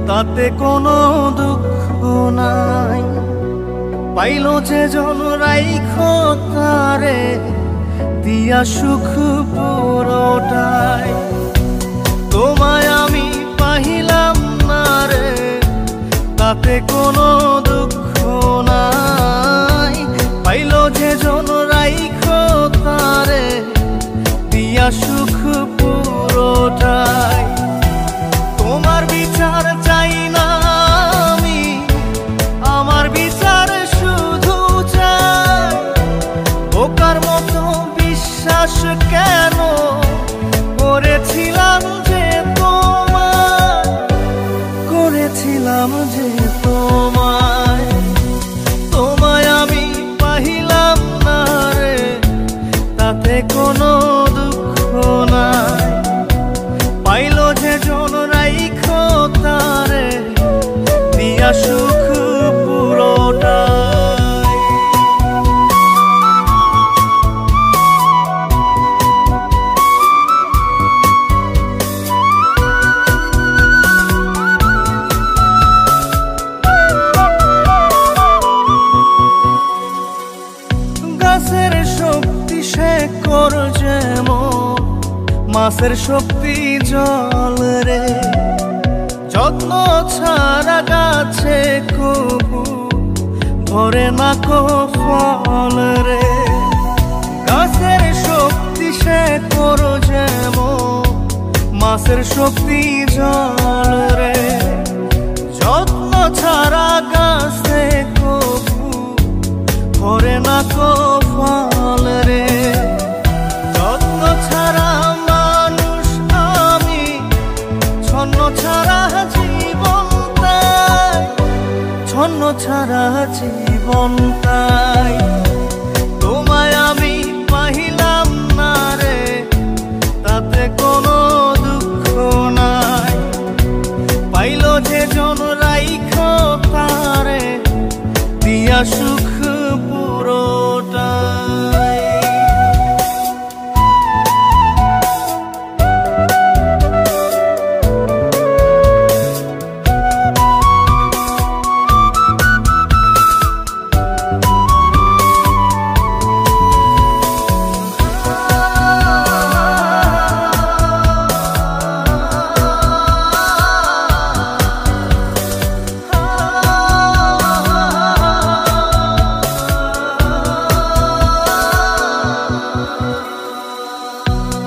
তাতে কোনো দুঃখ নাই। পাইল যে জন রাইখো তারে দিয়া সুখ পুরোটাই। তোমায় আমি পাহিলাম না রে, তাতে কোনো দুঃখ নাই। পাইল যে জন রাইখো তারে দিয়া সুখ পুরোটাই। তোমার বিচার চাই না আমি, আমার বিচার শুধু চাই। বোকার মতো বিশ্বাস কেন করেছিলাম যে তোমায়, করেছিলাম যে তোমায়। তোমায় আমি পাহিলাম না রে, তাতে কোনো দুঃখ নাই। পাইল যে জন রাইখো তারে দিয়া সুখ পুরোটাই। গাছের শক্তি শেকড় যেমন, মাছের শক্তি জল রে। যত্ন ছাড়া গাছে কবু ধরে না কো ফল রে। গাছের শক্তি শেকড় যেমন, মাছের শক্তি জল রে। যত্ন ছাড়া গাছে কবু ধরে না কো ফল রে। যত্ন ছাড়া মানুষ আমি, ছন্ন ছাড়া জীবন তাই, ছন্ন ছাড়া জীবন তাই। তোমায় আমি পাহিলাম না রে, তাতে কোনো দুঃখ নাই। পাইল যে জন রাইখো তারে দিয়া সুখ পুরোটাই।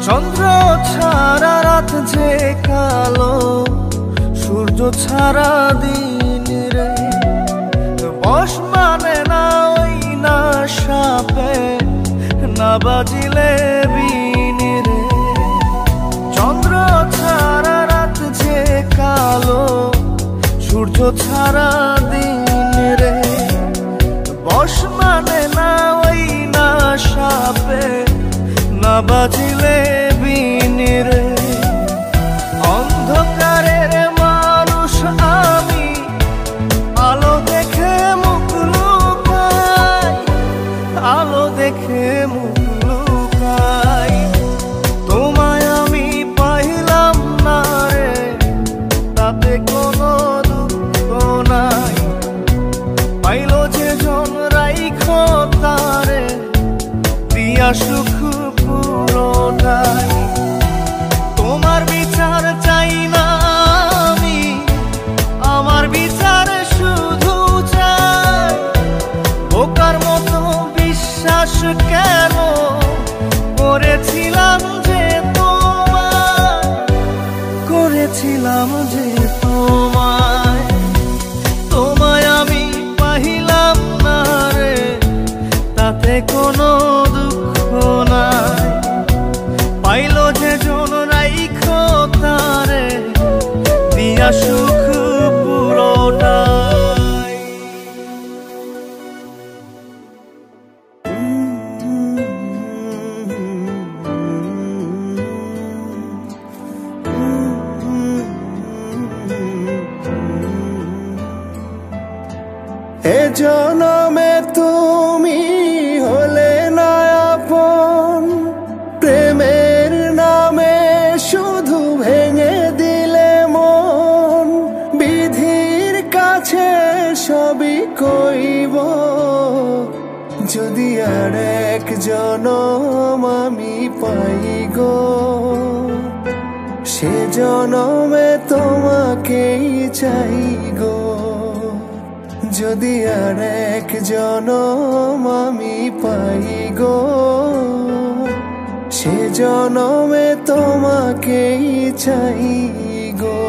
চন্দ্র ছাড়া রাত যে কালো, সূর্য ছাড়া দিন রে। বশ মানে না ওই না সাপে, না বাজিলে বিন রে। চন্দ্র ছাড়া রাত যে কালো, সূর্য ছাড়া দিন রে। বশ মানে না ওই না সাপে, না বাজিলে বিন রে। অন্ধকারের মানুষ আমি, আলো দেখে মুখ লুকাই, আলো দেখে মুখ লুকাই। তোমায় আমি পাইলাম না রে, তাতে কোনো দুঃখ নাই। পাইল যে জন রাইখো তারে দিয়া সুখ পুরোটাই। তোমার বিচার চাই না আমি, আমার বিচার শুধু চাই। বোকার মতো বিশ্বাস কেন করেছিলাম যে তোমায়, করেছিলাম যে তোমায়। তোমায় আমি পাহিলাম না রে, তাতে কোনো দুঃখ নাই। পাইল যে জন রাইখো তারে দিয়া সুখ পুরোটাই। এ জনমে তুমি হলে না আপন, প্রেমের নামে শুধু ভেঙে দিলে মন। যদি আর এক জনম আমি পাই গো, সে জনমে তোমাকেই চাই গো। যদি আর এক জনম আমি পাই গো, সে জনমে তোমাকেই চাই গো।